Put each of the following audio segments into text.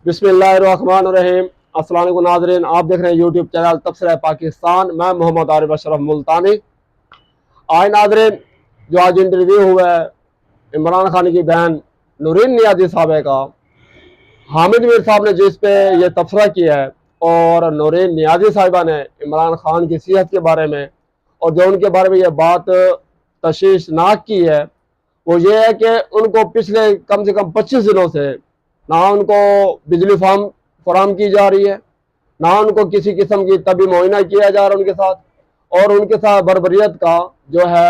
बिस्मिल्लाहिर्रहमानिर्रहीम। अस्सलाम वालेकुम नाज़रीन, आप देख रहे हैं यूट्यूब चैनल तबसरा पाकिस्तान। मैं मोहम्मद आरिफ अशरफ मुल्तानी। आज नाज़रीन, जो आज इंटरव्यू हुआ है इमरान खान की बहन नूरीन नियाज़ी साहब का, हामिद मीर साहब ने जिस पे ये तबसरा किया है, और नूरीन नियाज़ी साहिबा ने इमरान खान की सेहत के बारे में और जो उनके बारे में ये बात तशवीशनाक की है, वो ये है कि उनको पिछले कम से कम 25 दिनों से ना उनको बिजली फराम की जा रही है, ना उनको किसी किस्म की तबी मुआयना किया जा रहा है उनके साथ, और उनके साथ बर्बरियत का जो है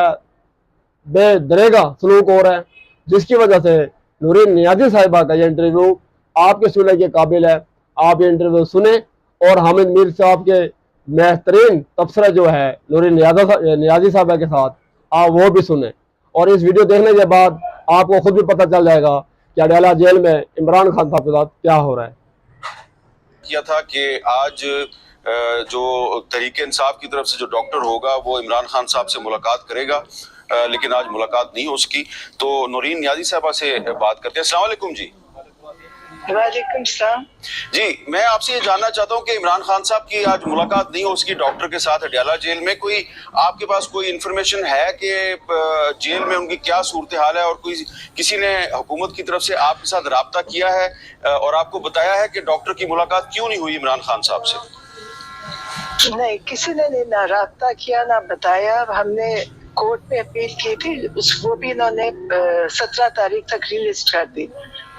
बेदरेगा सलूक हो रहा है, जिसकी वजह से नूरीन नियाज़ी साहिबा का ये इंटरव्यू आपके सुनने के काबिल है। आप ये इंटरव्यू सुने और हामिद मीर साहब के बेहतरीन तबसरा जो है नूरीन नियाज़ी साहिबा के साथ, आप वो भी सुने। और इस वीडियो देखने के बाद आपको खुद भी पता चल जाएगा कि अडयाला जेल में इमरान खान साहब के साथ क्या हो रहा है। किया था कि आज जो तहरीक इंसाफ की तरफ से जो डॉक्टर होगा वो इमरान खान साहब से मुलाकात करेगा, लेकिन आज मुलाकात नहीं हो सकी। तो नूरीन नियाज़ी साहबा से बात करते हैं। अस्सलाम वालेकुम जी। वालेकुम सलाम जी, मैं आपसे ये जानना चाहता हूँ कि इमरान खान साहब की आज मुलाकात नहीं हो सकी डॉक्टर के साथ अडयाला जेल में। कोई आपके पास कोई इन्फॉर्मेशन है कि जेल में उनकी क्या सूरत हाल है, और कोई किसी ने हुकूमत की तरफ से आपके साथ राब्ता किया है और आपको बताया है कि डॉक्टर की मुलाकात क्यों नहीं हुई इमरान खान साहब से? नहीं, किसी ने ना राब्ता किया ना बताया। हमने कोर्ट में अपील की थी, वो भी इन्होंने 17 तारीख तक रिलिस्ट कर दी,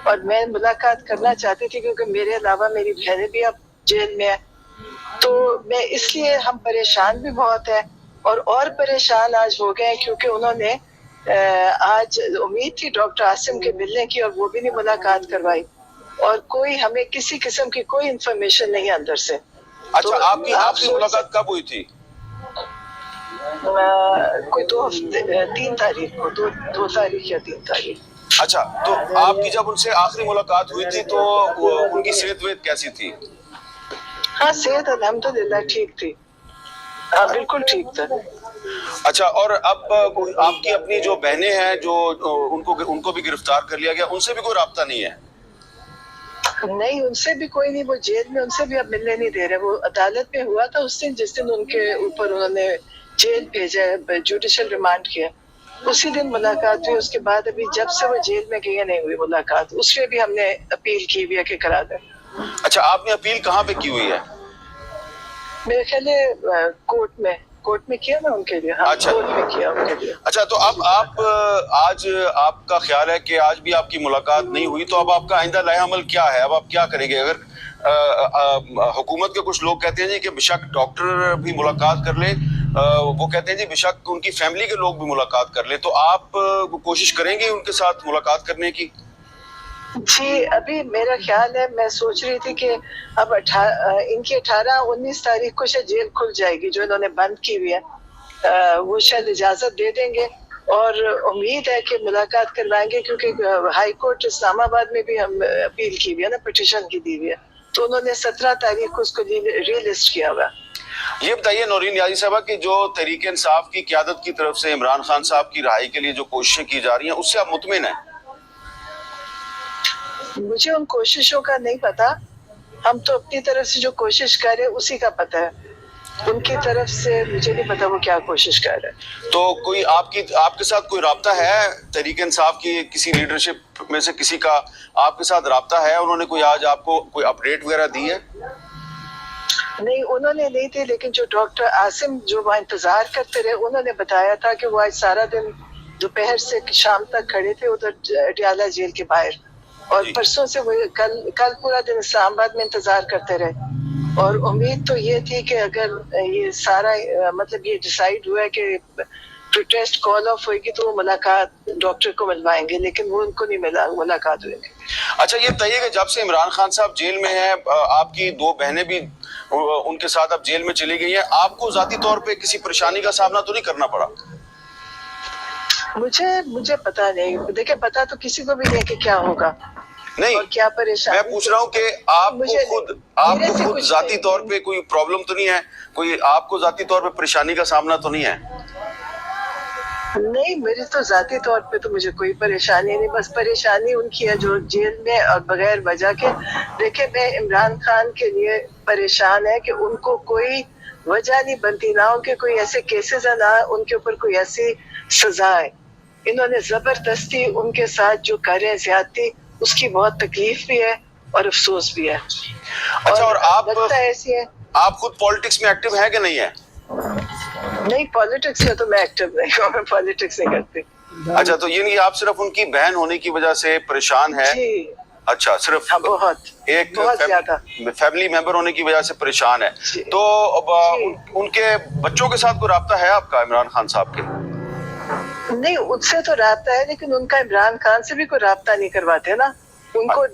और मैं मुलाकात करना चाहती थी क्योंकि मेरे अलावा मेरी बहनें भी अब जेल में है। तो मैं इसलिए हम परेशान भी बहुत है, और परेशान आज हो गए क्योंकि उन्होंने आज उम्मीद थी डॉक्टर आसिम के मिलने की, और वो भी नहीं मुलाकात करवाई, और कोई हमें किसी किस्म की कोई इंफॉर्मेशन नहीं अंदर से। अच्छा, तो आपकी मुलाकात कब हुई थी? कोई 3 तारीख को, 2 तारीख या 3 तारीख। अच्छा, तो आपकी जब उनसे आखिरी मुलाकात हुई थी तो उनकी सेहत वेत कैसी थी? हाँ, सेहत अल्हम्दुलिल्लाह ठीक थी। हाँ, बिल्कुल ठीक था। अच्छा, और अब आपकी अपनी जो बहनें हैं जो उनको भी गिरफ्तार कर लिया गया, उनसे भी कोई राब्ता नहीं है? नहीं, उनसे भी कोई नहीं, वो जेल में, उनसे भी अब मिलने नहीं दे रहे। वो अदालत में हुआ था उस दिन, जिस दिन उनके ऊपर उन्होंने जेल भेजा, जुडिशल रिमांड किया, उसी दिन मुलाकात हुई। उसके बाद अभी जब से वो जेल में गए नहीं हुई मुलाकात। उसमें भी हमने अपील की हुई है कि करा दें। अच्छा, आपने अपील कहाँ पे की हुई है? मेरे ख्याल है कोर्ट में किया ना उनके लिए। हाँ, अच्छा, कोर्ट में किया उनके लिए। अच्छा, तो अब आप आज आपका ख्याल है कि आज भी आपकी मुलाकात नहीं हुई, तो अब आपका आइंदा लाएअमल क्या है? अब आप क्या करेंगे? अगर हुकूमत के कुछ लोग कहते हैं जी कि बेशक डॉक्टर भी मुलाकात कर ले, वो कहते हैं जी बेशक उनकी फैमिली के लोग भी मुलाकात कर ले, तो आप कोशिश करेंगे उनके साथ मुलाकात करने की? जी, अभी मेरा ख्याल है, मैं सोच रही थी कि अब इनकी 18-19 तारीख को शायद जेल खुल जाएगी, जो इन्होंने बंद की हुई है। वो शायद इजाजत दे देंगे, और उम्मीद है कि मुलाकात करवाएंगे, क्योंकि हाई कोर्ट इस्लामाबाद में भी हम अपील की हुई है ना, पिटीशन की दी हुई है, तो उन्होंने 17 तारीख को उसको रिलिस्ट किया हुआ। ये बताइए नूरीन नियाज़ी साहबा कि जो तहरीक इंसाफ की क़यादत की तरफ से इमरान खान साहब की रिहाई के लिए जो कोशिशें की जा रही हैं, उससे आप मुतमिन हैं? मुझे उन कोशिशों का नहीं पता। हम तो अपनी तरफ से जो कोशिश कर रहे हैं उसी का पता है। उनकी तरफ से मुझे नहीं पता वो क्या कोशिश कर रहे हैं। तो कोई आपके साथ कोई राब्ता है तहरीक इंसाफ की किसी लीडरशिप में से किसी का आपके साथ राब्ता है? उन्होंने कोई आज आपको कोई अपडेट वगैरह दी है? नहीं, उन्होंने नहीं दी, लेकिन जो डॉक्टर आसिम जो वहाँ इंतजार करते रहे, उन्होंने बताया था कि वो आज सारा दिन दोपहर से शाम तक खड़े थे उधर अडयाला जेल के बाहर, और परसों से वो कल पूरा दिन इस्लामाबाद में इंतजार करते रहे। और उम्मीद तो ये थी कि अगर ये सारा मतलब ये डिसाइड हुआ है कि प्रोटेस्ट कॉल ऑफ होगी, तो वो मुलाकात डॉक्टर को मिलवाएंगे, लेकिन वो उनको नहीं मिला, मुलाकात हुई। अच्छा, ये बताइए कि जब से इमरान खान साहब जेल में हैं, आपकी 2 बहनें भी उनके साथ अब जेल में चली गई हैं, आपको जाती तौर पे किसी परेशानी का सामना तो नहीं करना पड़ा? मुझे पता नहीं। देखिए, पता तो किसी को भी नहीं कि क्या होगा, नहीं, और क्या परेशानी। मैं पूछ रहा हूँ कि आपको खुद जाती तौर पे कोई प्रॉब्लम तो नहीं है? कोई आपको जाती तौर पे परेशानी का सामना तो नहीं है? नहीं, मेरे तो ज़ाती तौर पे तो मुझे कोई परेशानी नहीं, बस परेशानी उनकी है जो जेल में और बगैर वजह के। देखिए, मैं इमरान खान के लिए परेशान है कि उनको कोई वजह नहीं बनती, ना उनके कोई ऐसे केसेस है, ना उनके ऊपर कोई ऐसी सजा है। इन्होंने जबरदस्ती उनके साथ जो कर रहे हैं ज्यादती, उसकी बहुत तकलीफ भी है और अफसोस भी है। अच्छा, और आप लगता है ऐसी है। आप खुद पॉलिटिक्स में एक्टिव है कि नहीं है? नहीं, पॉलिटिक्स में तो मैं एक्टिव नहीं हूँ, मैं पॉलिटिक्स नहीं करती। अच्छा, तो ये नहीं, आप सिर्फ उनकी बहन होने की वजह से परेशान है? जी अच्छा, सिर्फ हाँ, बहुत एक बहुत ज्यादा फैमिली मेंबर होने की वजह से परेशान है। जी। तो अब उनके बच्चों के साथ कोई राब्ता है आपका, इमरान खान साहब के? नहीं, उससे तो राब्ता है, लेकिन उनका इमरान खान से भी कोई राब्ता नहीं करवाते ना। उनको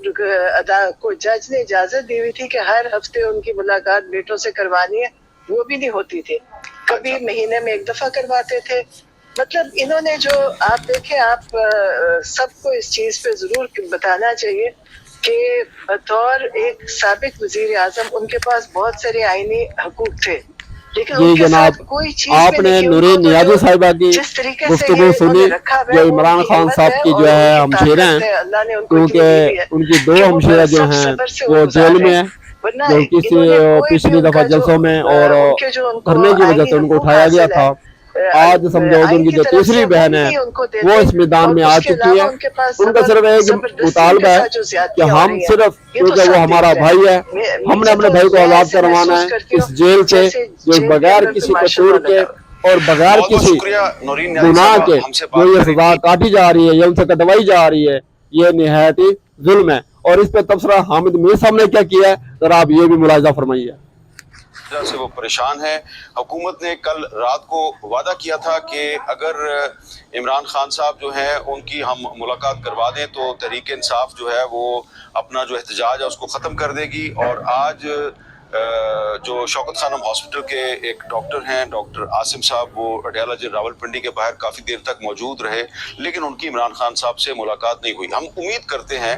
को जज ने इजाजत दी हुई थी कि हर हफ्ते उनकी मुलाकात बेटों से करवानी है, वो भी नहीं होती थी। कभी महीने में एक दफा करवाते थे। मतलब इन्होंने जो, आप देखें, आप सबको इस चीज पे जरूर बताना चाहिए कि बतौर एक साबिक वजीर आजम उनके पास बहुत सारे आईनी हकूक थे, लेकिन जी उनके जनाब, साथ कोई चीज आपने नूरीन नियाज़ी साहिबा की गुफ्तगू सुनी जो इमरान खान साहब की जो है हमशेरा हैं, क्योंकि उनकी दो हमशेरा जो हैं वो जेल में है, जो किसी पिछली दफा जलसों में और धरने की वजह से उनको उठाया गया था। आज समझो उनकी जो तीसरी बहन है वो इस मैदान में आ चुकी है। उनका सिर्फ एक मुतालबा है कि हम सिर्फ, क्योंकि वो हमारा भाई है, हमने अपने भाई को आजाद करवाना है इस जेल से, जो बगैर किसी कसूर के और बगैर किसी गुनाह के जो ये सजा काटी जा रही है या उनसे कटवाई जा रही है, ये निहायत ही जुल्म है। और इस पे तबसरा हामिद मीर साहब ने क्या किया है, जरा आप ये भी मुलाहिजा फरमाइए। से वो परेशान है। हुकूमत ने कल रात को वादा किया था कि अगर इमरान खान साहब जो हैं उनकी हम मुलाकात करवा दें तो तहरीक इंसाफ जो है वो अपना जो एहतजाज है उसको ख़त्म कर देगी। और आज जो शौकत खानम हॉस्पिटल के एक डॉक्टर हैं, डॉक्टर आसिम साहब, वो अडयाला जेल रावलपिंडी के बाहर काफ़ी देर तक मौजूद रहे, लेकिन उनकी इमरान खान साहब से मुलाकात नहीं हुई। हम उम्मीद करते हैं,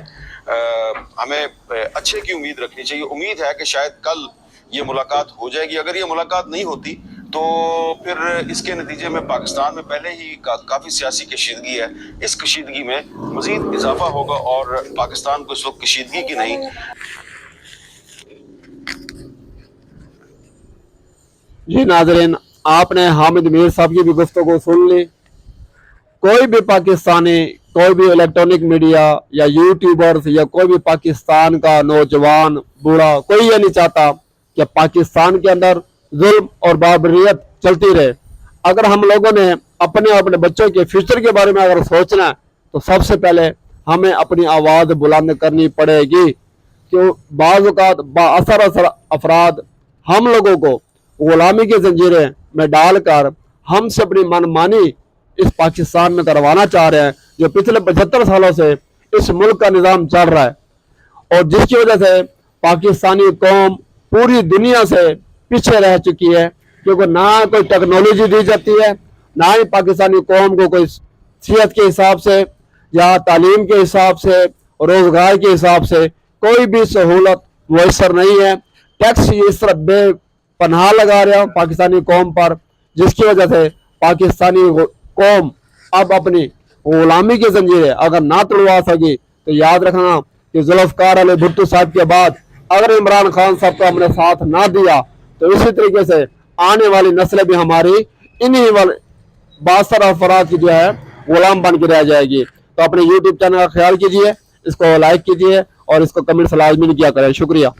हमें अच्छे की उम्मीद रखनी चाहिए। उम्मीद है कि शायद कल ये मुलाकात हो जाएगी। अगर ये मुलाकात नहीं होती तो फिर इसके नतीजे में पाकिस्तान में पहले ही काफ़ी सियासी कशीदगी है, इस कशीदगी में मज़ीद इजाफा होगा और पाकिस्तान को इस वक्त कशीदगी की नहीं। जी नाज़रीन, आपने हामिद मीर साहब की भी गुफ्तगू सुन ली। कोई भी पाकिस्तानी, कोई भी इलेक्ट्रॉनिक मीडिया या यूट्यूबर्स या कोई भी पाकिस्तान का नौजवान बूढ़ा, कोई ये नहीं चाहता कि पाकिस्तान के अंदर जुल्म और बाबरियत चलती रहे। अगर हम लोगों ने अपने बच्चों के फ्यूचर के बारे में अगर सोचना है तो सबसे पहले हमें अपनी आवाज़ बुलंद करनी पड़ेगी। क्यों बाज़ बाअसर अफराद हम लोगों को गुलामी की जंजीरें में डालकर हमसे अपनी मनमानी इस पाकिस्तान में करवाना चाह रहे हैं, जो पिछले 75 सालों से इस मुल्क का निज़ाम चल रहा है, और जिसकी वजह से पाकिस्तानी कौम पूरी दुनिया से पीछे रह चुकी है। क्योंकि ना कोई टेक्नोलॉजी दी जाती है, ना ही पाकिस्तानी कौम को कोई सेहत के हिसाब से या तालीम के हिसाब से, रोजगार के हिसाब से कोई भी सहूलत मुयसर नहीं है। टैक्स इस तरह बेपनाह लगा रहा है पाकिस्तानी कौम पर, जिसकी वजह से पाकिस्तानी कौम अब अपनी गुलामी की जंजीरें अगर ना तोड़वा सकी तो याद रखना कि जुल्फ़िकार अली भुट्टो साहब के बाद अगर इमरान खान साहब को हमने साथ ना दिया तो इसी तरीके से आने वाली नस्लें भी हमारी इन्हीं बासर अफराद की जो है गुलाम बन के रह जाएगी। तो अपने YouTube चैनल का ख्याल कीजिए, इसको लाइक कीजिए और इसको कमेंट्स लाजमी किया करें। शुक्रिया।